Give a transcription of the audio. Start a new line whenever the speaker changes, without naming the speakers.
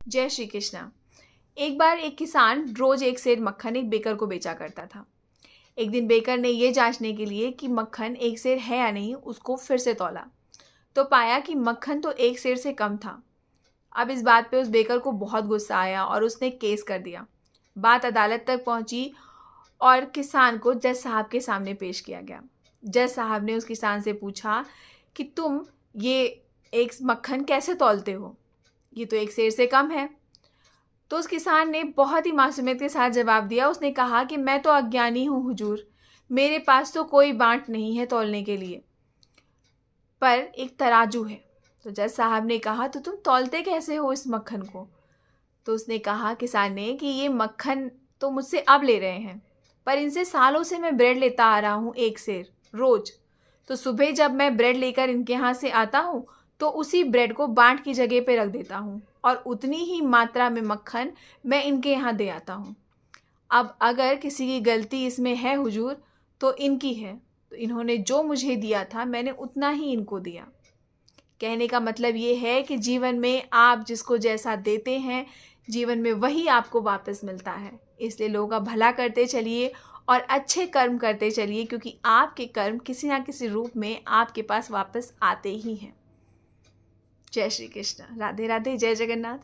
जय श्री कृष्णा। एक बार एक किसान रोज एक सेर मक्खन एक बेकर को बेचा करता था। एक दिन बेकर ने ये जांचने के लिए कि मक्खन एक सेर है या नहीं, उसको फिर से तौला तो पाया कि मक्खन तो एक सेर से कम था। अब इस बात पे उस बेकर को बहुत गुस्सा आया और उसने केस कर दिया। बात अदालत तक पहुंची और किसान को जज साहब के सामने पेश किया गया। जज साहब ने उस किसान से पूछा कि तुम ये एक मक्खन कैसे तौलते हो, ये तो एक सेर से कम है। तो उस किसान ने बहुत ही मासूमियत के साथ जवाब दिया। उसने कहा कि मैं तो अज्ञानी हूँ हुजूर, मेरे पास तो कोई बांट नहीं है तौलने के लिए, पर एक तराजू है। तो जज साहब ने कहा तो तुम तौलते कैसे हो इस मक्खन को? तो उसने कहा, किसान ने, कि ये मक्खन तो मुझसे अब ले रहे हैं, पर इनसे सालों से मैं ब्रेड लेता आ रहा हूँ एक सेर रोज। तो सुबह जब मैं ब्रेड लेकर इनके यहाँ से आता हूँ तो उसी ब्रेड को बांट की जगह पे रख देता हूँ और उतनी ही मात्रा में मक्खन मैं इनके यहाँ दे आता हूँ। अब अगर किसी की गलती इसमें है हुजूर तो इनकी है। तो इन्होंने जो मुझे दिया था मैंने उतना ही इनको दिया। कहने का मतलब ये है कि जीवन में आप जिसको जैसा देते हैं, जीवन में वही आपको वापस मिलता है। इसलिए लोगों का भला करते चलिए और अच्छे कर्म करते चलिए, क्योंकि आपके कर्म किसी ना किसी रूप में आपके पास वापस आते ही हैं। जय श्री कृष्ण। राधे राधे। जय जगन्नाथ।